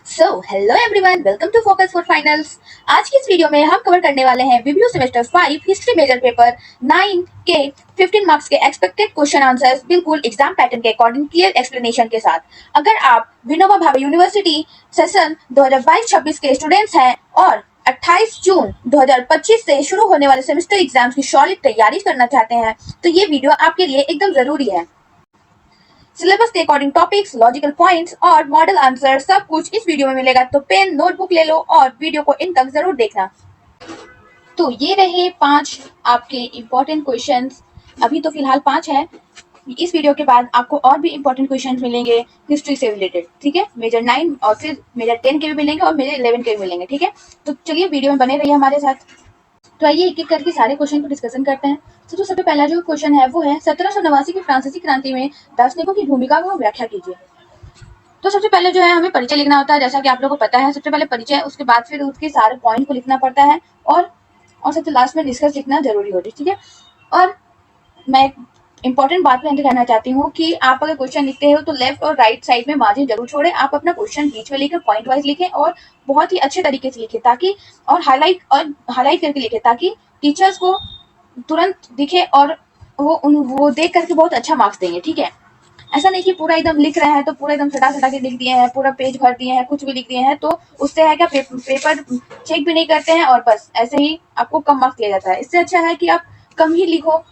Hello everyone, welcome to focus for finals. आज की इस वीडियो में हम कवर करने वाले हैं review semester 5 history major paper 9 के 15 मार्क्स के एक्सपेक्टेड क्वेश्चन आंसर्स बिल्कुल एग्जाम पैटर्न के अकॉर्डिंग क्लियर एक्सप्लेनेशन के साथ। अगर आप विनोबा भावे यूनिवर्सिटी सेशन 2022-26 के स्टूडेंट्स हैं और 28 जून 2025 से शुरू होने वाले सेमेस्टर एग्जाम्स की सॉलिड तैयारी करना चाहते हैं तो ये वीडियो आपके लिए एकदम जरूरी है। सिलेबस के अकॉर्डिंग टॉपिक्स, लॉजिकल पॉइंट्स और मॉडल आंसर सब कुछ इस वीडियो में मिलेगा, तो पेन नोटबुक ले लो और वीडियो को इन तक जरूर देखना। तो ये रहे 5 आपके इम्पोर्टेंट क्वेश्चंस। अभी तो फिलहाल 5 है। इस वीडियो के बाद आपको और भी इम्पोर्टेंट क्वेश्चंस मिलेंगे हिस्ट्री से रिलेटेड, ठीक है। मेजर 9 और फिर मेजर 10 के भी मिलेंगे और मेजर 11 के भी मिलेंगे, ठीक है। तो चलिए वीडियो में बने रहिए हमारे साथ। तो आइए एक एक करके सारे क्वेश्चन को डिस्कशन करते हैं। तो सबसे पहला जो क्वेश्चन है वो है 1789 की फ्रांसीसी क्रांति में दार्शनिकों की भूमिका को व्याख्या कीजिए। तो सबसे पहले जो है हमें परिचय लिखना होता है, जैसा कि आप लोगों को पता है। सबसे पहले परिचय, उसके बाद फिर उसके सारे पॉइंट को लिखना पड़ता है और सबसे लास्ट में डिस्कस लिखना जरूरी होती है, ठीक है। और मैं इंपॉर्टेंट बात पे कहना चाहती हूँ कि आप अगर क्वेश्चन लिखते हो तो लेफ्ट और राइट साइड में मार्जिन जरूर छोड़े। आप अपना क्वेश्चन बीच में लिखें, पॉइंट वाइज लिखें और बहुत ही अच्छे तरीके से लिखें, ताकि और हाईलाइट करके लिखें, ताकि टीचर्स को तुरंत दिखे और वो देख करके बहुत अच्छा मार्क्स देंगे, ठीक है। ऐसा नहीं कि पूरा एकदम लिख रहे हैं तो पूरा एकदम सटा सटा के लिख दिए हैं, पूरा पेज भर दिए हैं, कुछ भी लिख दिए हैं, तो उससे है क्या पेपर चेक भी नहीं करते हैं और बस ऐसे ही आपको कम मार्क्स दिया जाता है। इससे अच्छा है कि आप कम ही लिखो,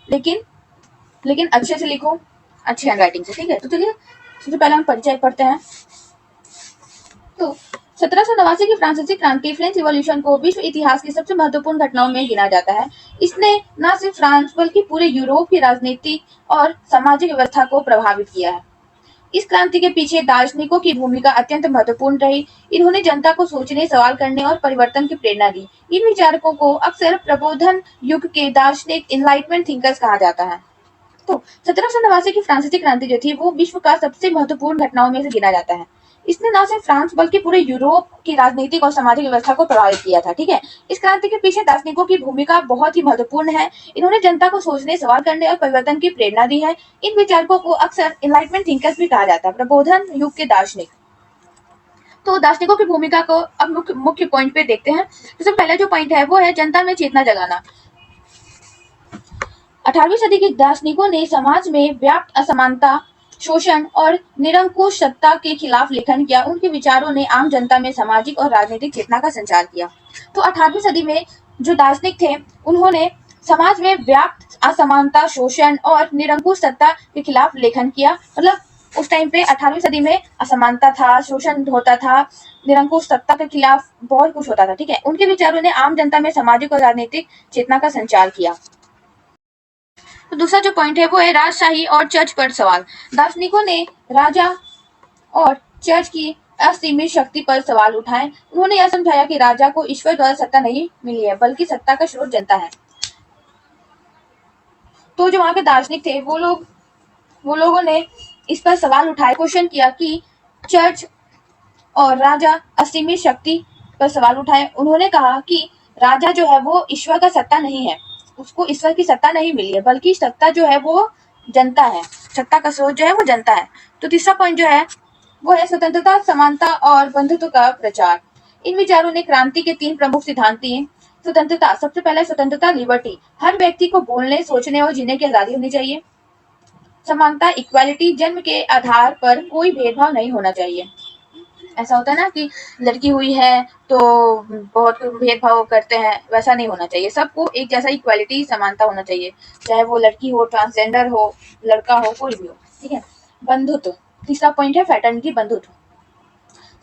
लेकिन अच्छे से लिखो, अच्छी हैंडराइटिंग से, ठीक है। तो चलिए सबसे पहले हम परिचय पढ़ते हैं। तो 1789 की फ्रांसीसी क्रांति, फ्रेंच रिवॉल्यूशन को विश्व इतिहास की सबसे महत्वपूर्ण घटनाओं में गिना जाता है। इसने न सिर्फ फ्रांस बल्कि पूरे यूरोप की राजनीतिक और सामाजिक व्यवस्था को प्रभावित किया है। इस क्रांति के पीछे दार्शनिकों की भूमिका अत्यंत महत्वपूर्ण रही। इन्होंने जनता को सोचने, सवाल करने और परिवर्तन की प्रेरणा दी। इन विचारकों को अक्सर प्रबोधन युग के दार्शनिक इनलाइटमेंट थिंकर्स कहा जाता है। तो 1789 की फ्रांसीसी क्रांति जो थी वो विश्व का सबसे महत्वपूर्ण घटनाओं में से गिना जाता है। इसने न सिर्फ फ्रांस बल्कि पूरे यूरोप की राजनीतिक और सामाजिक व्यवस्था को प्रभावित किया था, ठीक है। इस क्रांति के पीछे दार्शनिकों की भूमिका बहुत ही महत्वपूर्ण है। इन्होंने जनता को सोचने, सवाल करने और परिवर्तन की प्रेरणा दी है। इन विचारकों को अक्सर इनलाइटमेंट थिंकर्स भी कहा जाता है, प्रबोधन युग के दार्शनिक। तो दार्शनिकों की भूमिका को अब मुख्य पॉइंट पे देखते हैं। सबसे पहला जो पॉइंट है वो है जनता में चेतना जगाना। 18वीं सदी के दार्शनिकों ने समाज में व्याप्त असमानता, शोषण और निरंकुश सत्ता के खिलाफ लेखन किया। उनके विचारों ने आम जनता में सामाजिक और राजनीतिक चेतना का संचार किया। तो 18वीं सदी में जो दार्शनिक थे उन्होंने समाज में व्याप्त असमानता, शोषण और निरंकुश सत्ता के खिलाफ लेखन किया। मतलब उस टाइम पे 18वीं सदी में असमानता था, शोषण होता था, निरंकुश सत्ता के खिलाफ बहुत कुछ होता था, ठीक है। उनके विचारों ने आम जनता में सामाजिक और राजनीतिक चेतना का संचार किया। तो दूसरा जो पॉइंट है वो है राजशाही और चर्च पर सवाल। दार्शनिकों ने राजा और चर्च की असीमित शक्ति पर सवाल उठाए। उन्होंने यह समझाया कि राजा को ईश्वर द्वारा सत्ता नहीं मिली है, बल्कि सत्ता का स्रोत जनता है। तो जो वहां के दार्शनिक थे वो लोगों ने इस पर सवाल उठाए, क्वेश्चन किया कि चर्च और राजा असीमित शक्ति पर सवाल उठाए। उन्होंने कहा कि राजा जो है वो ईश्वर का सत्ता नहीं है, उसको ईश्वर की सत्ता नहीं मिली है, बल्कि सत्ता जो है वो जनता है, सत्ता का स्रोत जो है वो जनता है। तो तीसरा पॉइंट जो है वो है स्वतंत्रता, समानता और बंधुत्व का प्रचार। इन विचारों ने क्रांति के 3 प्रमुख सिद्धांत दिए। स्वतंत्रता, सबसे पहले स्वतंत्रता, लिबर्टी, हर व्यक्ति को बोलने, सोचने और जीने की आजादी होनी चाहिए। समानता, इक्वालिटी, जन्म के आधार पर कोई भेदभाव नहीं होना चाहिए। ऐसा होता है ना कि लड़की हुई है तो बहुत भेदभाव करते हैं, वैसा नहीं होना चाहिए। सबको एक जैसा इक्वालिटी, समानता होना चाहिए, चाहे वो लड़की हो, ट्रांसजेंडर हो, लड़का हो, कोई भी हो, ठीक है। बंधुत्व, तीसरा पॉइंट है फ्रेटर्निटी, बंधुत्व।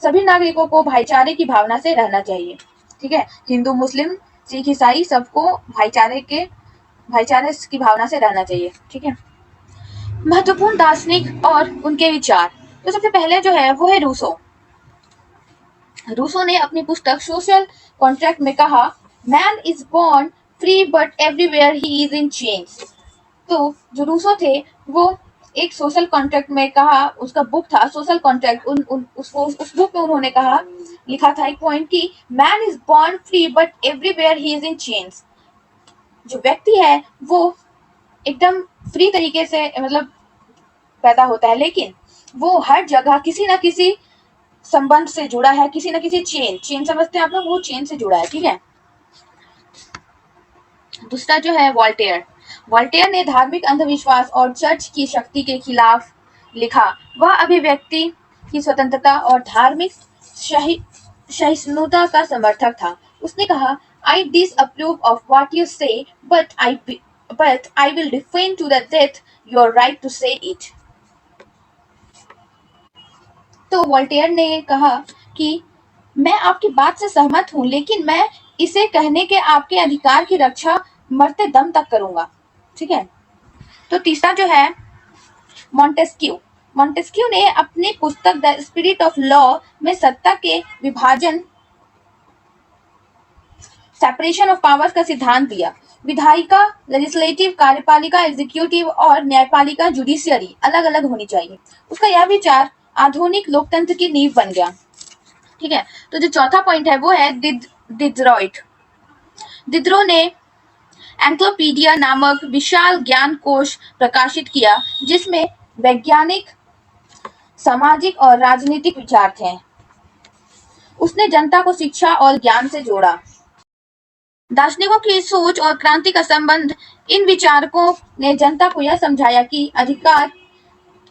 सभी नागरिकों को भाईचारे की भावना से रहना चाहिए, ठीक है। हिंदू, मुस्लिम, सिख, ईसाई सबको भाईचारे की भावना से रहना चाहिए, ठीक है। महत्वपूर्ण दार्शनिक और उनके विचार। तो सबसे पहले जो है वो है रूसो। रूसो ने अपनी पुस्तक सोशल कॉन्ट्रैक्ट में कहा, man is born free but everywhere he is in chains. तो जो रूसो थे वो एक सोशल कॉन्ट्रैक्ट में कहा, उसका बुक था सोशल कॉन्ट्रैक्ट, उस बुक में उन्होंने कहा, लिखा था एक पॉइंट की man is born free but everywhere he is in chains. जो व्यक्ति है वो एकदम फ्री तरीके से मतलब पैदा होता है, लेकिन वो हर जगह किसी न किसी संबंध से जुड़ा है, किसी न किसी चेन समझते हैं आप लोग, वो चेन से जुड़ा है। ठीक है। दूसरा जो है वॉल्टेयर ने धार्मिक अंधविश्वास और चर्च की शक्ति के खिलाफ लिखा। वह अभिव्यक्ति की स्वतंत्रता और धार्मिक सहिष्णुता का समर्थक था। उसने कहा, I disapprove of what you say, but I will defend to the death your right to say it. तो वॉल्टेयर ने कहा कि मैं आपकी बात से सहमत हूं, लेकिन मैं इसे कहने के आपके अधिकार की रक्षा मरते दम तक करूंगा। ठीक है। तो तीसरा जो है मॉन्टेस्क्यू ने अपनी पुस्तक द स्पिरिट ऑफ लॉ में सत्ता के विभाजन, सेपरेशन ऑफ पावर्स का सिद्धांत दिया। विधायिका लेजिस्लेटिव, कार्यपालिका एग्जीक्यूटिव और न्यायपालिका जुडिशियरी अलग अलग होनी चाहिए। उसका यह विचार आधुनिक लोकतंत्र की नींव बन गया। ठीक है। तो जो चौथा पॉइंट है वो है दिद्रो ने एंक्लोपीडिया नामक विशाल ज्ञान कोश प्रकाशित किया, जिसमें वैज्ञानिक, सामाजिक और राजनीतिक विचार थे। उसने जनता को शिक्षा और ज्ञान से जोड़ा। दार्शनिकों की सोच और क्रांति का संबंध, इन विचारकों ने जनता को यह समझाया कि अधिकार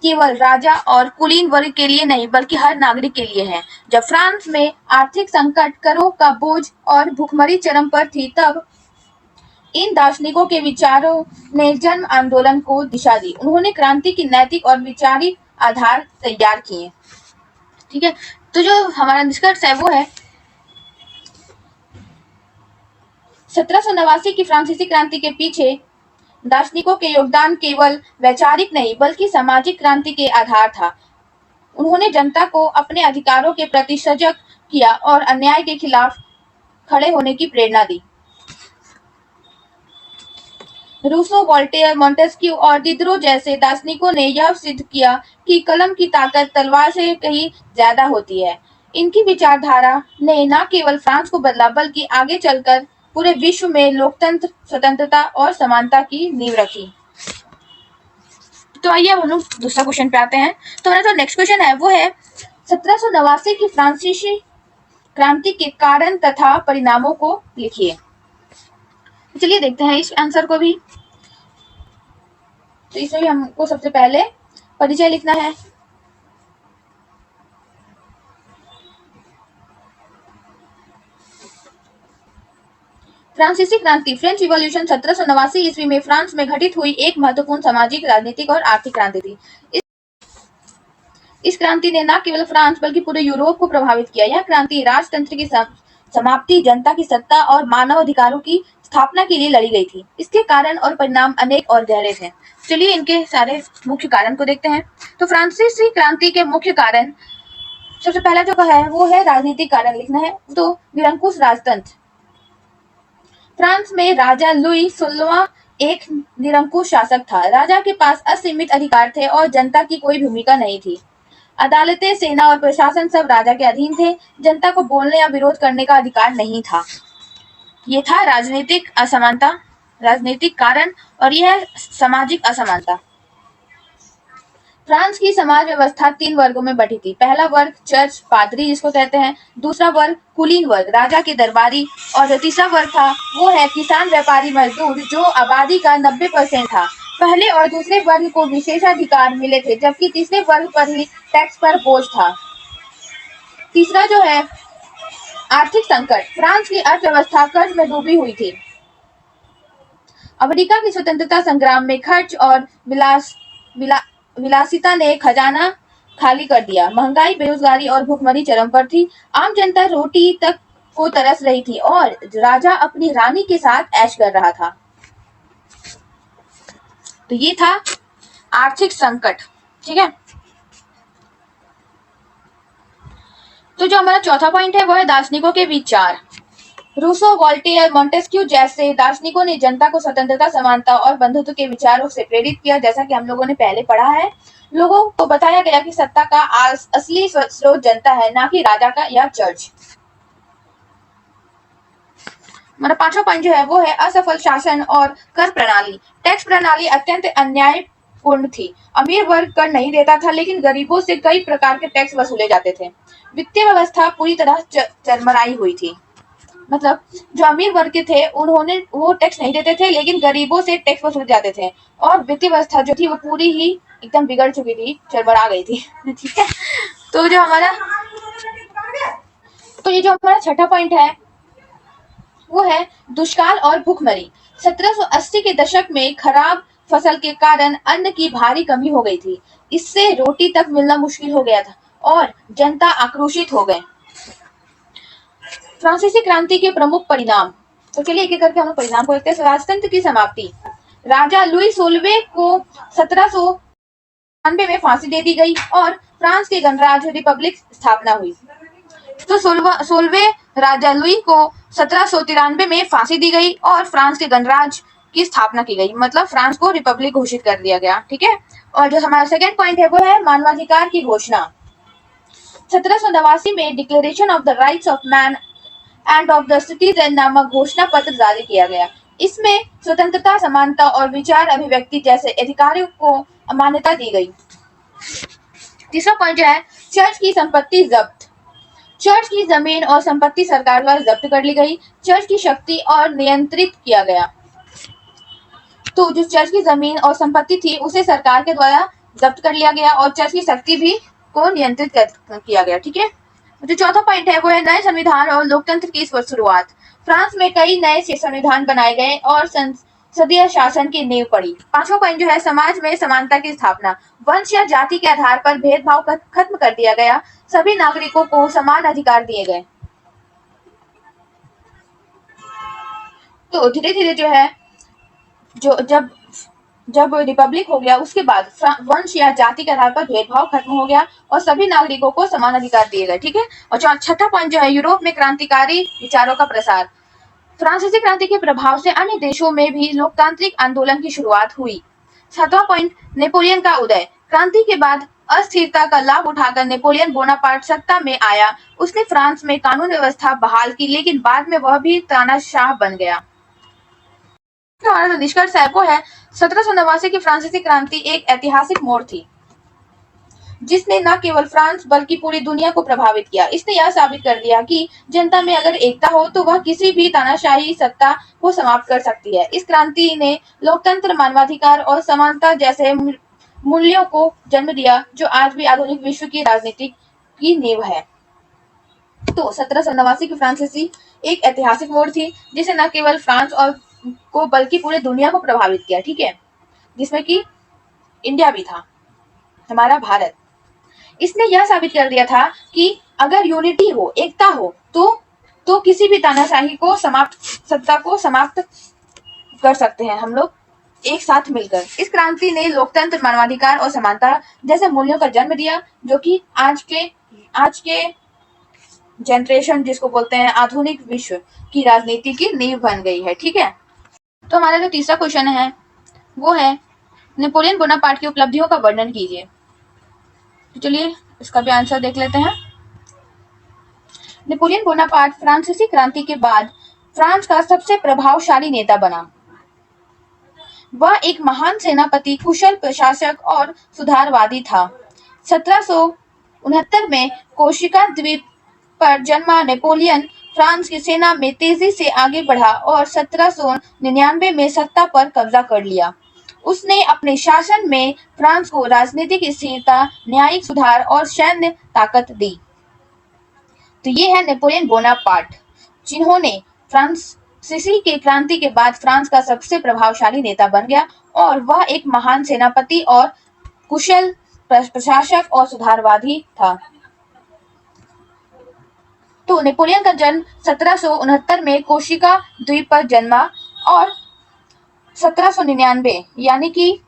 केवल राजा और कुलीन वर्ग के लिए नहीं, बल्कि हर नागरिक के लिए है। जब फ्रांस में आर्थिक संकट, करों का बोझ और भुखमरी चरम पर थी, तब इन दार्शनिकों के विचारों ने जन आंदोलन को दिशा दी। उन्होंने क्रांति की नैतिक और वैचारिक आधार तैयार किए। ठीक है। तो जो हमारा निष्कर्ष है वो है 1789 की फ्रांसीसी क्रांति के पीछे दार्शनिकों के योगदान केवल वैचारिक नहीं, बल्कि सामाजिक क्रांति के आधार था। उन्होंने जनता को अपने अधिकारों के प्रति सजग किया और अन्याय के खिलाफ खड़े होने की प्रेरणा दी। रूसो, वोल्टेयर, मॉन्टेस्क्यू और दिदरो जैसे दार्शनिकों ने यह सिद्ध किया कि कलम की ताकत तलवार से कहीं ज्यादा होती है। इनकी विचारधारा ने न केवल फ्रांस को बदला, बल्कि आगे चलकर पूरे विश्व में लोकतंत्र, स्वतंत्रता और समानता की नींव रखी। तो आइए हम लोग दूसरा क्वेश्चन पे आते हैं। तो हमारा जो नेक्स्ट क्वेश्चन है वो है 1789 की फ्रांसीसी क्रांति के कारण तथा परिणामों को लिखिए। चलिए देखते हैं इस आंसर को भी। तो इसमें भी हमको सबसे पहले परिचय लिखना है। फ्रांसीसी क्रांति, फ्रेंच रिवॉल्यूशन 1789 ईस्वी में फ्रांस में घटित हुई एक महत्वपूर्ण सामाजिक, राजनीतिक और आर्थिक क्रांति थी। इस क्रांति ने न केवल फ्रांस बल्कि पूरे यूरोप को प्रभावित किया। यह क्रांति राजतंत्र की समाप्ति, जनता की सत्ता और मानव अधिकारों की स्थापना के लिए लड़ी गई थी। इसके कारण और परिणाम अनेक और गहरे थे। चलिए इनके सारे मुख्य कारण को देखते हैं। तो फ्रांसीसी क्रांति के मुख्य कारण, सबसे पहला जो है वो है राजनीतिक कारण लिखना है। तो निरंकुश राजतंत्र, फ्रांस में राजा लुई 16वां एक निरंकुश शासक था। राजा के पास असीमित अधिकार थे और जनता की कोई भूमिका नहीं थी। अदालतें, सेना और प्रशासन सब राजा के अधीन थे। जनता को बोलने या विरोध करने का अधिकार नहीं था। ये था राजनीतिक असमानता, राजनीतिक कारण, और यह है सामाजिक असमानता। फ्रांस की समाज व्यवस्था 3 वर्गों में बटी थी। पहला वर्ग चर्च, पादरी जिसको कहते हैं। दूसरा वर्ग कुलीन वर्ग, राजा के दरबारी। और जो तीसरा वर्ग था वो है किसान, व्यापारी, मजदूर, जो आबादी का 90% था। पहले और दूसरे वर्ग को विशेषाधिकार मिले थे, जबकि तीसरे वर्ग पर ही टैक्स पर बोझ था। तीसरा जो है आर्थिक संकट, फ्रांस की अर्थव्यवस्था कर्ज में डूबी हुई थी। अमेरिका की स्वतंत्रता संग्राम में खर्च और विलासिता ने खजाना खाली कर दिया। महंगाई, बेरोजगारी और भुखमरी चरम पर थी। आम जनता रोटी तक को तरस रही थी और राजा अपनी रानी के साथ ऐश कर रहा था। तो ये था आर्थिक संकट। ठीक है। तो जो हमारा चौथा पॉइंट है वो है दार्शनिकों के विचार। रूसो, वोल्टेयर, मॉन्टेस्क्यू जैसे दार्शनिकों ने जनता को स्वतंत्रता, समानता और बंधुत्व के विचारों से प्रेरित किया। जैसा कि हम लोगों ने पहले पढ़ा है, लोगों को बताया गया कि सत्ता का असली स्रोत जनता है, ना कि राजा का या चर्च। हमारा पांचवा पॉइंट जो है वो है असफल शासन और कर प्रणाली। टैक्स प्रणाली अत्यंत अन्याय पूर्ण थी। अमीर वर्ग कर नहीं देता था, लेकिन गरीबों से कई प्रकार के टैक्स वसूले जाते थे। वित्तीय व्यवस्था पूरी तरह चरमराई हुई थी। मतलब जो अमीर वर्ग के थे उन्होंने वो टैक्स नहीं देते थे, लेकिन गरीबों से टैक्स वसूले जाते थे, और वित्तीय व्यवस्था जो थी वो पूरी ही एकदम बिगड़ चुकी थी, चरमरा गई थी। ठीक है। तो जो हमारा तो ये जो हमारा छठा पॉइंट है वो है दुष्काल और भूखमरी। 1780 के दशक में खराब फसल के कारण अन्न की भारी कमी हो गई थी। इससे रोटी तक मिलना मुश्किल हो गया था और जनता आक्रोशित हो गए। फ्रांसीसी क्रांति के प्रमुख परिणाम। तो चलिए एक एक करके हम लोग परिणाम को देखते हैं। राजतंत्र की समाप्ति। राजा लुई 16वें को 1793 में फांसी दे दी गई और फ्रांस के गणराज्य रिपब्लिक स्थापना हुई। तो 16वें राजा लुई को 1793 में फांसी दी गई और फ्रांस के गणराज्य की स्थापना की गई, मतलब फ्रांस को रिपब्लिक घोषित कर दिया गया। ठीक है। और जो हमारा सेकेंड पॉइंट है वो है मानवाधिकार की घोषणा। 1789 में declaration of the rights of man end of the citizen नामक घोषणा पत्र जारी किया गया। इसमें स्वतंत्रता, समानता और विचार अभिव्यक्ति जैसे अधिकारों को मान्यता दी गई। तीसरा पॉइंट है चर्च की संपत्ति जब्त। चर्च की जमीन और संपत्ति सरकार द्वारा जब्त कर ली गई। चर्च की शक्ति और नियंत्रित किया गया। तो जो चर्च की जमीन और संपत्ति थी उसे सरकार के द्वारा जब्त कर लिया गया और चर्च की शक्ति भी को नियंत्रित किया गया। ठीक है। जो चौथा पॉइंट है वो है नए संविधान और लोकतंत्र की शुरुआत। फ्रांस में कई नए संविधान बनाए गए और संसदीय शासन की नींव पड़ी। पांचवा पॉइंट जो है समाज में समानता की स्थापना। वंश या जाति के आधार पर भेदभाव खत्म कर दिया गया। सभी नागरिकों को समान अधिकार दिए गए। तो धीरे धीरे जो है जो जब रिपब्लिक हो गया उसके बाद वंश या जाति के आधार पर भेदभाव खत्म हो गया और सभी नागरिकों को समान अधिकार दिए गए। ठीक है। और छठा पॉइंट जो है यूरोप में क्रांतिकारी विचारों का प्रसार। फ्रांसीसी क्रांति के प्रभाव से अन्य देशों में भी लोकतांत्रिक आंदोलन की शुरुआत हुई। सातवां पॉइंट नेपोलियन का उदय। क्रांति के बाद अस्थिरता का लाभ उठाकर नेपोलियन बोनापार्ट सत्ता में आया। उसने फ्रांस में कानून व्यवस्था बहाल की, लेकिन बाद में वह भी तानाशाह बन गया। हमारा जो निष्कर्ष है वो है 1789 की फ्रांसीसी क्रांति एक ऐतिहासिक मोड़ थी, जिसने न केवल फ्रांस बल्कि पूरी दुनिया को प्रभावित किया। इसने यह साबित कर दिया कि जनता में अगर एकता हो तो वह किसी भी तानाशाही सत्ता को समाप्त कर सकती है। इस क्रांति ने लोकतंत्र, मानवाधिकार और समानता जैसे मूल्यों को जन्म दिया, जो आज भी आधुनिक विश्व की राजनीति की नींव है। तो 1789 की फ्रांसीसी एक ऐतिहासिक मोड़ थी, जिसे न केवल फ्रांस और को बल्कि पूरे दुनिया को प्रभावित किया। ठीक है। जिसमें कि इंडिया भी था, हमारा भारत। इसने यह साबित कर दिया था कि अगर यूनिटी हो, एकता हो, तो किसी भी तानाशाही को सत्ता को समाप्त कर सकते हैं हम लोग एक साथ मिलकर। इस क्रांति ने लोकतंत्र, मानवाधिकार और समानता जैसे मूल्यों का जन्म दिया, जो कि आज के जनरेशन जिसको बोलते हैं आधुनिक विश्व की राजनीति की नींव बन गई है। ठीक है। तो हमारा जो तीसरा क्वेश्चन है वो है नेपोलियन बोनापार्ट की उपलब्धियों का वर्णन कीजिए। तो चलिए इसका भी आंसर देख लेते हैं। नेपोलियन बोनापार्ट फ्रांसीसी क्रांति के बाद फ्रांस का सबसे प्रभावशाली नेता बना। वह एक महान सेनापति, कुशल प्रशासक और सुधारवादी था। 1769 में कोर्सिका द्वीप पर जन्मा नेपोलियन फ्रांस की सेना में तेजी से आगे बढ़ा और 1799 में सत्ता पर कब्जा कर लिया। उसने अपने शासन में फ्रांस को राजनीतिक स्थिरता, न्यायिक सुधार और सैन्य ताकत दी। तो ये है नेपोलियन बोनापार्ट, जिन्होंने फ्रांसीसी की क्रांति के बाद फ्रांस का सबसे प्रभावशाली नेता बन गया और वह एक महान सेनापति और कुशल प्रशासक और सुधारवादी था। तो नेपोलियन का जन्म 1769 में कोर्सिका द्वीप पर जन्मा और 1799 यानी कि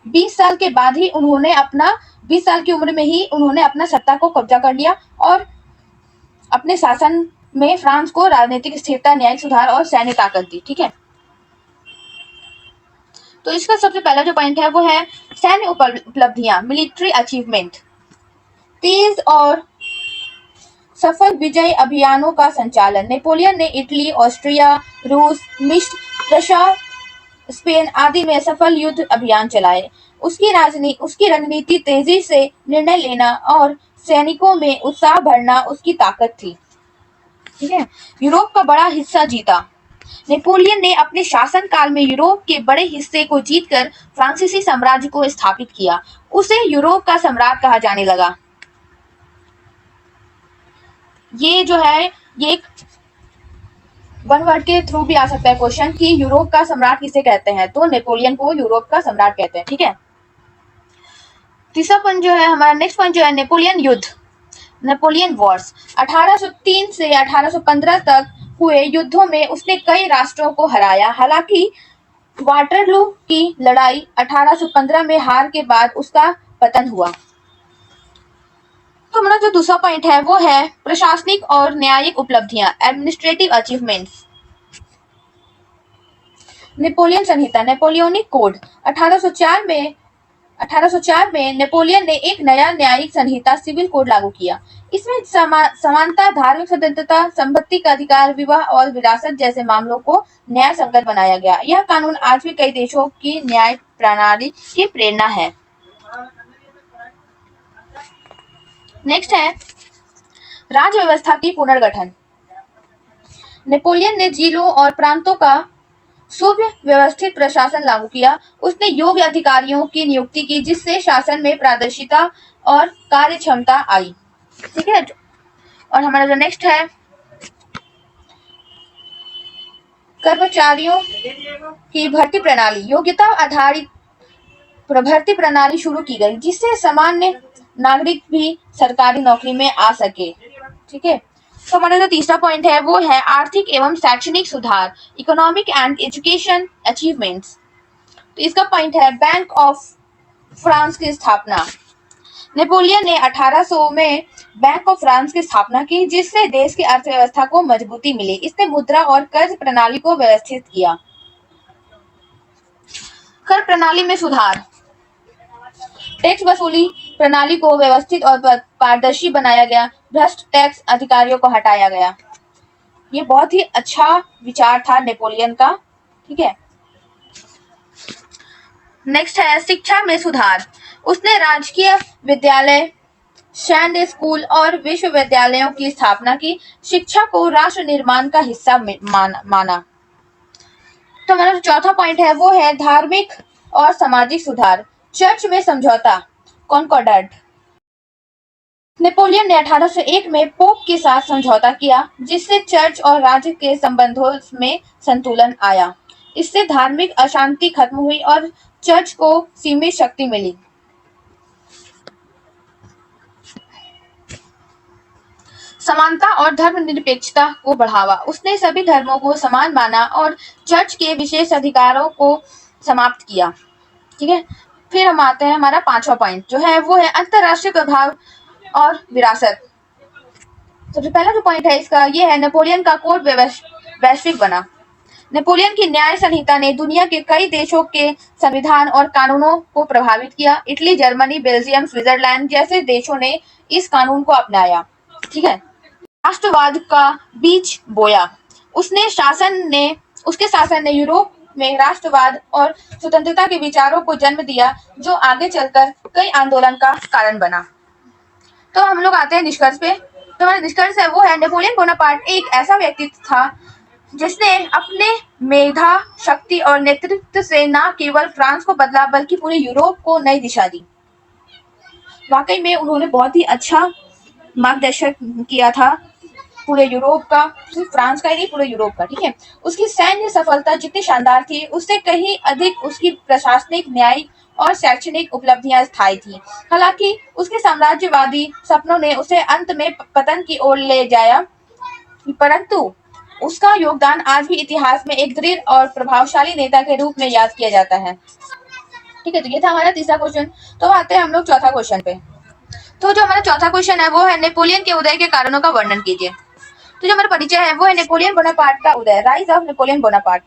20 साल के बाद ही 20 साल की उम्र में ही उन्होंने अपना सत्ता को कब्जा कर लिया और अपने शासन में फ्रांस को राजनीतिक स्थिरता, न्यायिक सुधार और सैन्य ताकत दी। ठीक है। तो इसका सबसे पहला जो पॉइंट है वो है सैन्य उपलब्धियां, मिलिट्री अचीवमेंट। तेज और सफल विजय अभियानों का संचालन। नेपोलियन ने इटली, ऑस्ट्रिया, रूस, मिस्र, रशिया स्पेन आदि में सफल युद्ध अभियान चलाए। उसकी रणनीति तेजी से निर्णय लेना और सैनिकों में उत्साह भरना उसकी ताकत थी। ठीक है। यूरोप का बड़ा हिस्सा जीता। नेपोलियन ने अपने शासन काल में यूरोप के बड़े हिस्से को जीतकर फ्रांसीसी साम्राज्य को स्थापित किया। उसे यूरोप का सम्राट कहा जाने लगा। ये जो है ये एक वन वर्ड के थ्रू भी आ सकता है क्वेश्चन कि यूरोप का सम्राट किसे कहते हैं, तो नेपोलियन को यूरोप का सम्राट कहते हैं। ठीक है। तीसरा पॉइंट जो है हमारा नेक्स्ट पॉइंट जो है नेपोलियन युद्ध, नेपोलियन वॉर्स। 1803 से 1815 तक हुए युद्धों में उसने कई राष्ट्रों को हराया। हालांकि वाटरलू की लड़ाई 1815 में हार के बाद उसका पतन हुआ। तो हमारा जो दूसरा पॉइंट है वो है प्रशासनिक और न्यायिक उपलब्धियां, एडमिनिस्ट्रेटिव अचीवमेंट्स। नेपोलियन संहिता, नेपोलियनिक कोड। 1804 में नेपोलियन ने एक नया न्यायिक संहिता, सिविल कोड लागू किया। इसमें समानता, धार्मिक स्वतंत्रता, संपत्ति का अधिकार, विवाह और विरासत जैसे मामलों को न्याय संगत बनाया गया। यह कानून आज भी कई देशों की न्याय प्रणाली की प्रेरणा है। नेक्स्ट है राज्य व्यवस्था की पुनर्गठन। नेपोलियन ने जिलों और प्रांतों का सुव्यवस्थित प्रशासन लागू किया। उसने योग्य अधिकारियों की नियुक्ति की जिससे शासन में पारदर्शिता और कार्य क्षमता आई। ठीक है। और हमारा जो नेक्स्ट है कर्मचारियों की भर्ती प्रणाली, योग्यता आधारित भर्ती प्रणाली शुरू की गई जिससे सामान्य नागरिक भी सरकारी नौकरी में आ सके। ठीक है। तो हमारा जो तीसरा पॉइंट है वो है आर्थिक एवं शैक्षणिक सुधार, इकोनॉमिक एंड एजुकेशन अचीवमेंट्स। तो इसका पॉइंट है बैंक ऑफ फ्रांस की स्थापना। नेपोलियन ने 1800 में बैंक ऑफ फ्रांस की स्थापना की जिससे देश की अर्थव्यवस्था को मजबूती मिली। इसने मुद्रा और कर्ज प्रणाली को व्यवस्थित किया। कर प्रणाली में सुधार, टैक्स वसूली प्रणाली को व्यवस्थित और पारदर्शी बनाया गया। भ्रष्ट टैक्स अधिकारियों को हटाया गया। ये बहुत ही अच्छा विचार था नेपोलियन का। ठीक है। नेक्स्ट है शिक्षा में सुधार। उसने राजकीय विद्यालय, सैन्य स्कूल और विश्वविद्यालयों की स्थापना की। शिक्षा को राष्ट्र निर्माण का हिस्सा माना। तो हमारा जो चौथा पॉइंट है वो है धार्मिक और सामाजिक सुधार, चर्च में समझौता, कॉन्कॉर्डेट। नेपोलियन ने 1801 में पोप के साथ समझौता किया जिससे चर्च और राज्य के संबंधों में संतुलन आया। इससे धार्मिक अशांति खत्म हुई और चर्च को सीमित शक्ति मिली। समानता और धर्मनिरपेक्षता को बढ़ावा। उसने सभी धर्मों को समान माना और चर्च के विशेष अधिकारों को समाप्त किया। ठीक है। फिर हम आते हैं हमारा पांचवा पॉइंट जो है वो है अंतरराष्ट्रीय प्रभाव और विरासत। सबसे पहला जो पॉइंट है इसका ये है नेपोलियन का कोड वैश्विक बना। नेपोलियन की न्याय संहिता ने दुनिया के कई देशों के संविधान और कानूनों को प्रभावित किया। इटली, जर्मनी, बेल्जियम, स्विट्जरलैंड जैसे देशों ने इस कानून को अपनाया। ठीक है। राष्ट्रवाद का बीज बोया। उसके शासन ने यूरोप में राष्ट्रवाद और स्वतंत्रता के विचारों को जन्म दिया जो आगे चलकर कई आंदोलन का कारण बना। तो हम लोग आते हैं निष्कर्ष पे। तो हमारा निष्कर्ष है वो है नेपोलियन बोनापार्ट एक ऐसा व्यक्तित्व था जिसने अपने मेधा, शक्ति और नेतृत्व से न केवल फ्रांस को बदला बल्कि पूरे यूरोप को नई दिशा दी। वाकई में उन्होंने बहुत ही अच्छा मार्गदर्शन किया था पूरे यूरोप का, सिर्फ फ्रांस का ही नहीं पूरे यूरोप का। ठीक है। उसकी सैन्य सफलता जितनी शानदार थी उससे कहीं अधिक उसकी प्रशासनिक, न्यायिक और शैक्षणिक उपलब्धियां स्थायी थी। हालांकि उसके साम्राज्यवादी सपनों ने उसे अंत में पतन की ओर ले जाया, परंतु उसका योगदान आज भी इतिहास में एक दृढ़ और प्रभावशाली नेता के रूप में याद किया जाता है। ठीक है। तो ये था हमारा तीसरा क्वेश्चन। तो आते हैं हम लोग चौथा क्वेश्चन पे। तो जो हमारा चौथा क्वेश्चन है वो है नेपोलियन के उदय के कारणों का वर्णन कीजिए। तो जो हमारा परिचय है वो है नेपोलियन बोनापार्ट का उदय, राइज ऑफ नेपोलियन बोनापार्ट।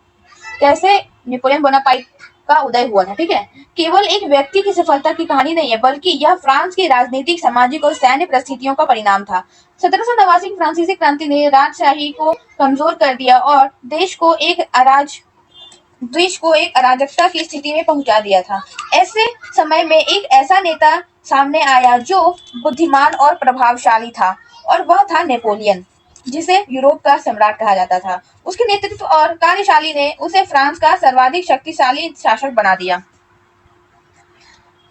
कैसे नेपोलियन बोनापार्ट का उदय हुआ था। ठीक है। केवल एक व्यक्ति की सफलता की कहानी नहीं है बल्कि यह फ्रांस की राजनीतिक, सामाजिक और सैन्य परिस्थितियों का परिणाम था। 1789 की फ्रांसीसी क्रांति ने राजशाही को कमजोर कर दिया और देश को एक देश को एक अराजकता की स्थिति में पहुंचा दिया था। ऐसे समय में एक ऐसा नेता सामने आया जो बुद्धिमान और प्रभावशाली था, और वह था नेपोलियन, जिसे यूरोप का सम्राट कहा जाता था। उसके नेतृत्व और कार्यशैली ने उसे फ्रांस का सर्वाधिक शक्तिशाली शासक बना दिया।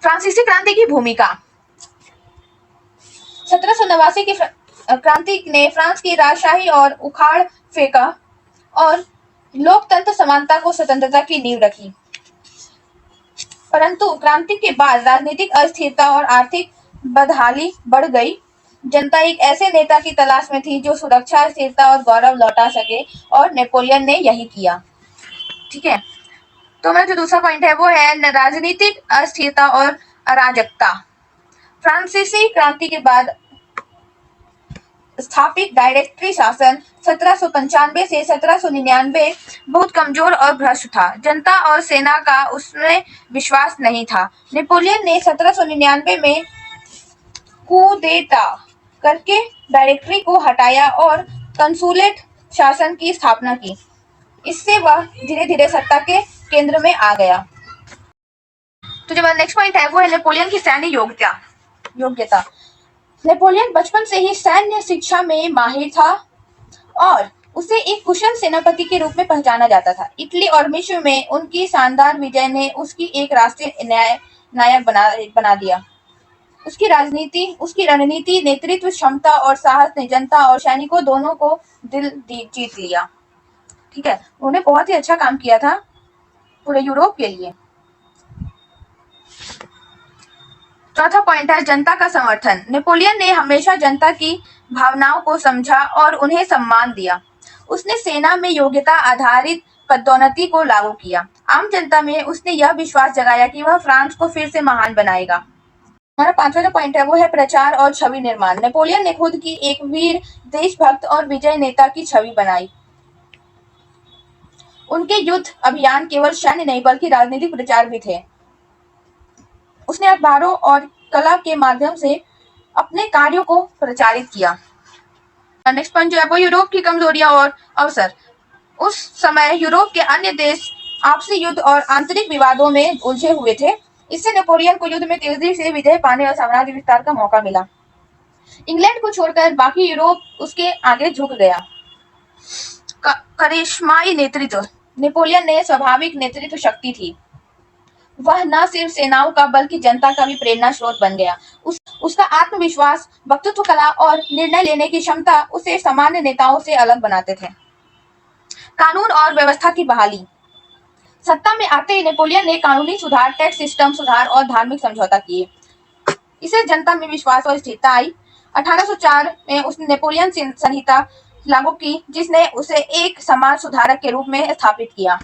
फ्रांसीसी क्रांति की भूमिका। 1789 की क्रांति ने फ्रांस की राजशाही और उखाड़ फेंका और लोकतंत्र समानता को स्वतंत्रता की नींव रखी। परंतु क्रांति के बाद राजनीतिक अस्थिरता और आर्थिक बदहाली बढ़ गई। जनता एक ऐसे नेता की तलाश में थी जो सुरक्षा, स्थिरता और गौरव लौटा सके, और नेपोलियन ने यही किया। ठीक है, तो मेरा जो दूसरा पॉइंट है वो है राजनीतिक अस्थिरता और अराजकता। फ्रांसीसी क्रांति के बाद स्थापित डायरेक्टरी शासन 1795 से 1799 बहुत कमजोर और भ्रष्ट था। जनता और सेना का उसमें विश्वास नहीं था। नेपोलियन ने 1799 में कूदेटा करके डायरेक्टरी को हटाया और कंसुलेट शासन की स्थापना की। इससे वह धीरे धीरे सत्ता के केंद्र में आ गया। तो जो नेक्स्ट पॉइंट है वो है नेपोलियन की सैन्य योग्यता। नेपोलियन बचपन से ही सैन्य शिक्षा में माहिर था और उसे एक कुशल सेनापति के रूप में पहचाना जाता था। इटली और मिस्र में उनकी शानदार विजय ने उसकी एक राष्ट्रीय नायक बना दिया। उसकी रणनीति, नेतृत्व क्षमता और साहस ने जनता और सैनिकों दोनों को दिल जीत लिया। ठीक है, उन्होंने बहुत ही अच्छा काम किया था पूरे यूरोप के लिए। चौथा पॉइंट है जनता का समर्थन। नेपोलियन ने हमेशा जनता की भावनाओं को समझा और उन्हें सम्मान दिया। उसने सेना में योग्यता आधारित पदोन्नति को लागू किया। आम जनता में उसने यह विश्वास जगाया कि वह फ्रांस को फिर से महान बनाएगा। हमारा पांचवा जो पॉइंट है वो है प्रचार और छवि निर्माण। नेपोलियन ने खुद की एक वीर, देशभक्त और विजय नेता की छवि बनाई। उनके युद्ध अभियान केवल सैन्य नहीं बल्कि राजनीतिक प्रचार भी थे। उसने अखबारों और कला के माध्यम से अपने कार्यों को प्रचारित किया। नेक्स्ट पॉइंट जो है वो यूरोप की कमजोरियां और अवसर। उस समय यूरोप के अन्य देश आपसी युद्ध और आंतरिक विवादों में उलझे हुए थे। इससे नेपोलियन को युद्ध में तेजी से विजय पाने और साम्राज्य विस्तार का मौका मिला। इंग्लैंड को छोड़कर बाकी यूरोप उसके आगे झुक गया। करिश्माई नेतृत्व। नेपोलियन ने स्वाभाविक नेतृत्व शक्ति थी। वह न सिर्फ सेनाओं का बल्कि जनता का भी प्रेरणा स्रोत बन गया। उसका आत्मविश्वास, वक्तृत्व कला और निर्णय लेने की क्षमता उसे सामान्य नेताओं से अलग बनाते थे। कानून और व्यवस्था की बहाली। सत्ता में आते ही नेपोलियन ने कानूनी सुधार, टैक्स सिस्टम सुधार और धार्मिक समझौता किए। इससे जनता में विश्वास और स्थिरता आई। 1804 में उसने नेपोलियन संहिता लागू की, जिसने उसे एक समाज सुधारक के रूप में स्थापित किया।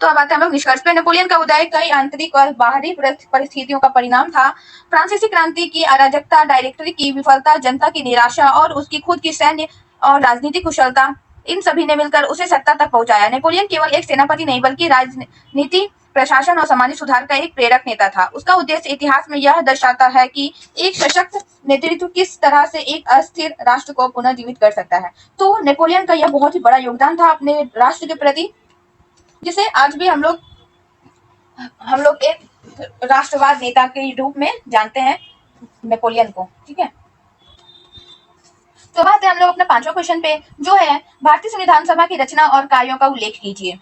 तो अब आते हैं हम लोग निष्कर्ष पे। नेपोलियन का उदय कई आंतरिक और बाहरी परिस्थितियों का परिणाम था। फ्रांसीसी क्रांति की अराजकता, डायरेक्टरी की विफलता, जनता की निराशा और उसकी खुद की सैन्य और राजनीतिक कुशलता, इन सभी ने मिलकर उसे सत्ता तक पहुंचाया। नेपोलियन केवल एक सेनापति नहीं बल्कि राजनीति, प्रशासन और सामाजिक सुधार का एक प्रेरक नेता था। उसका उद्देश्य इतिहास में यह दर्शाता है कि एक सशक्त नेतृत्व किस तरह से एक अस्थिर राष्ट्र को पुनर्जीवित कर सकता है। तो नेपोलियन का यह बहुत ही बड़ा योगदान था अपने राष्ट्र के प्रति, जिसे आज भी हम लोग एक राष्ट्रवाद नेता के रूप में जानते हैं नेपोलियन को। ठीक है, तो बात है हम लोग अपने पांचवा क्वेश्चन पे, जो है भारतीय संविधान सभा की रचना और कार्यों का उल्लेख कीजिए।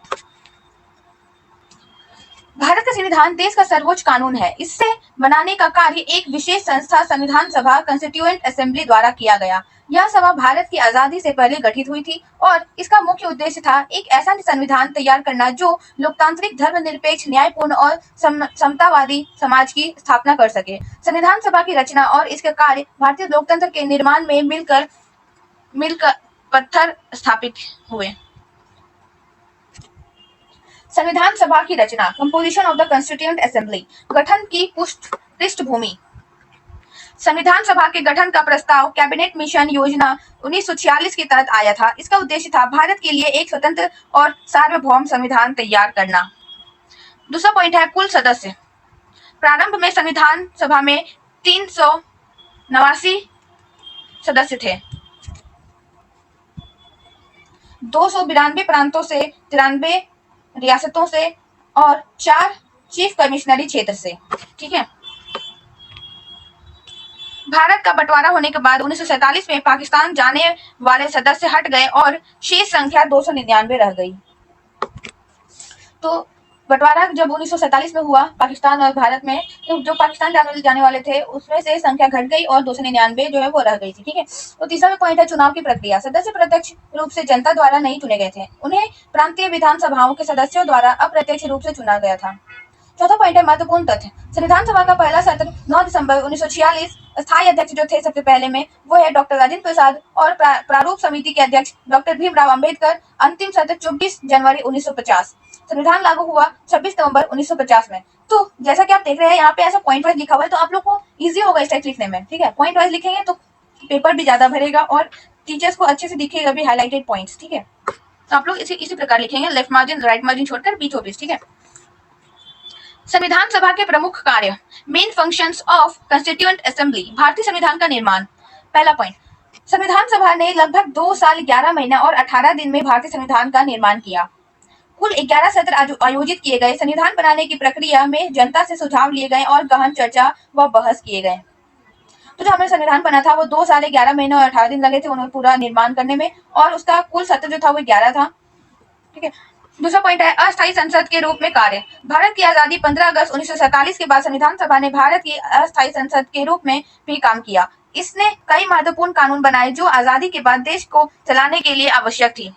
भारत का संविधान देश का सर्वोच्च कानून है। इससे बनाने का कार्य एक विशेष संस्था संविधान सभा कॉन्स्टिट्यूएंट असेंबली द्वारा किया गया। यह सभा भारत की आजादी से पहले गठित हुई थी और इसका मुख्य उद्देश्य था एक ऐसा संविधान तैयार करना जो लोकतांत्रिक, धर्मनिरपेक्ष, न्यायपूर्ण और समतावादी समाज की स्थापना कर सके। संविधान सभा की रचना और इसके कार्य भारतीय लोकतंत्र के निर्माण में मिलकर पत्थर स्थापित हुए। संविधान सभा की रचना, composition of the constituent assembly. गठन की पृष्ठभूमि। संविधान सभा के गठन का प्रस्ताव कैबिनेट मिशन योजना 1946 के तहत आया था। इसका उद्देश्य था भारत के लिए एक स्वतंत्र और सार्वभौम संविधान तैयार करना। दूसरा पॉइंट है कुल सदस्य। प्रारंभ में संविधान सभा में 389 सदस्य थे। 292 प्रांतों से 93 रियासतों से और 4 चीफ कमिश्नरी क्षेत्र से। ठीक है। भारत का बंटवारा होने के बाद 1947 में पाकिस्तान जाने वाले सदस्य हट गए और शेष संख्या 299 रह गई। तो बंटवारा जब 1947 में हुआ पाकिस्तान और भारत में, तो जो पाकिस्तान जाने वाले थे उसमें से संख्या घट गई और 299 जो है वो रह गई थी। ठीक है। तो तीसरा पॉइंट है चुनाव की प्रक्रिया। सदस्य प्रत्यक्ष रूप से जनता द्वारा नहीं चुने गए थे, उन्हें प्रांतीय विधानसभाओं के सदस्यों द्वारा अप्रत्यक्ष रूप से चुना गया था। चौथा पॉइंट है महत्वपूर्ण तथ्य। संविधान सभा का पहला सत्र 9 दिसंबर 1946, स्थायी अध्यक्ष जो थे सबसे पहले में वो है डॉक्टर राजेंद्र प्रसाद और प्रारूप समिति के अध्यक्ष डॉक्टर भीमराव अंबेडकर। अंतिम सत्र 24 जनवरी 1950। संविधान लागू हुआ 26 नवंबर 1950 में। तो जैसा कि आप देख रहे हैं यहाँ पे ऐसा पॉइंट वाइज लिखा हुआ है, तो आप लोग को इजी होगा इस टाइप लिखने में। ठीक है। पॉइंट वाइज लिखेंगे तो पेपर भी ज्यादा भरेगा और टीचर्स को अच्छे से दिखेगा भी हाईलाइटेड पॉइंट्स। ठीक है। तो आप लोग इसी प्रकार लिखेंगे, लेफ्ट मार्जिन राइट मार्जिन छोड़कर बीचों बीच। ठीक है। संविधान सभा के प्रमुख कार्य, main functions of constituent assembly, भारतीय संविधान का निर्माण। पहला पॉइंट, संविधान सभा ने लगभग 2 साल 11 महीना और 18 दिन में भारतीय संविधान का निर्माण किया। कुल 11 सत्र आयोजित किए गए। संविधान बनाने की प्रक्रिया में जनता से सुझाव लिए गए और गहन चर्चा व बहस किए गए। तो जो हमारा संविधान बना था वो 2 साल 11 महीने और 18 दिन लगे थे उन्हें पूरा निर्माण करने में, और उसका कुल सत्र जो था वो 11 था। ठीक है। दूसरा पॉइंट है अस्थायी संसद के रूप में कार्य। भारत की आजादी 15 अगस्त 1947 के बाद संविधान सभा ने भारत की अस्थायी संसद के रूप में भी काम किया। इसने कई महत्वपूर्ण कानून बनाए जो आजादी के बाद देश को चलाने के लिए आवश्यक थी।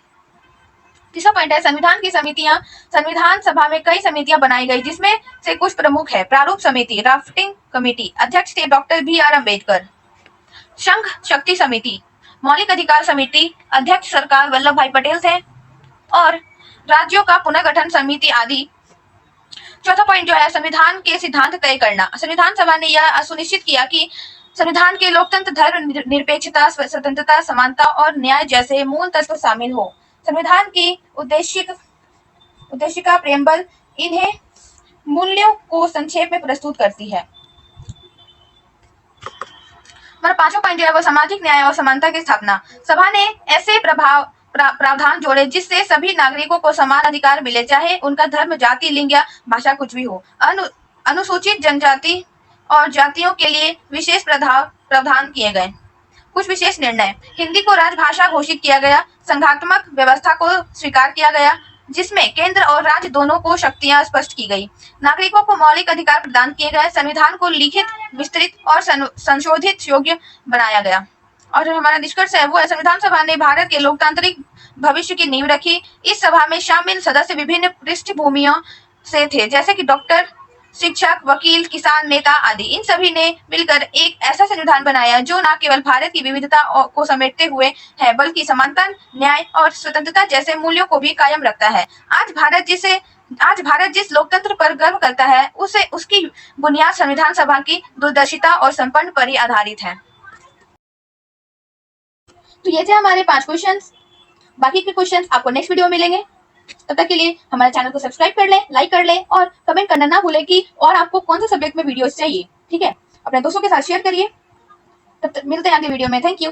तीसरा पॉइंट है संविधान की समितियां। संविधान सभा में कई समितियां बनाई गई जिसमें से कुछ प्रमुख है। प्रारूप समिति, ड्राफ्टिंग कमेटी, अध्यक्ष थे डॉक्टर BR अम्बेडकर। संघ शक्ति समिति, मौलिक अधिकार समिति, अध्यक्ष सरकार वल्लभ भाई पटेल थे, और राज्यों का पुनर्गठन समिति आदि। चौथा पॉइंट जो है संविधान के सिद्धांत तय करना। संविधान सभा ने यह सुनिश्चित किया कि संविधान के लोकतंत्र, धर्म निरपेक्षता, स्वतंत्रता, समानता और न्याय जैसे मूल तत्व शामिल हो। संविधान की उद्देशिका प्रेम्बल इन्हें मूल्यों को संक्षेप में प्रस्तुत करती है। हमारा पांचवा पॉइंट जो है वो सामाजिक न्याय और समानता की स्थापना। सभा ने ऐसे प्रावधान जोड़े जिससे सभी नागरिकों को समान अधिकार मिले, चाहे उनका धर्म, जाति, लिंग या भाषा कुछ भी हो। अनुसूचित जनजाति और जातियों के लिए विशेष प्रावधान किए गए। कुछ विशेष निर्णय, हिंदी को राजभाषा घोषित किया गया। संघात्मक व्यवस्था को स्वीकार किया गया जिसमें केंद्र और राज्य दोनों को शक्तियां स्पष्ट की गई। नागरिकों को मौलिक अधिकार प्रदान किए गए। संविधान को लिखित, विस्तृत और संशोधित योग्य बनाया गया। और जो हमारा निष्कर्ष है वो है संविधान सभा ने भारत के लोकतांत्रिक भविष्य की नींव रखी। इस सभा में शामिल सदस्य विभिन्न पृष्ठभूमियों से थे, जैसे कि डॉक्टर, शिक्षक, वकील, किसान, नेता आदि। इन सभी ने मिलकर एक ऐसा संविधान बनाया जो न केवल भारत की विविधता को समेटते हुए है बल्कि समानता, न्याय और स्वतंत्रता जैसे मूल्यों को भी कायम रखता है। आज भारत जिस लोकतंत्र पर गर्व करता है उसकी बुनियाद संविधान सभा की दूरदर्शिता और संपन्न पर ही आधारित है। तो ये थे हमारे 5 क्वेश्चंस। बाकी के क्वेश्चंस आपको नेक्स्ट वीडियो में मिलेंगे। तब तक के लिए हमारे चैनल को सब्सक्राइब कर लें, लाइक कर लें और कमेंट करना ना भूलें कि और आपको कौन से सब्जेक्ट में वीडियोस चाहिए। ठीक है। अपने दोस्तों के साथ शेयर करिए। तब तक मिलते हैं आगे वीडियो में। Thank you.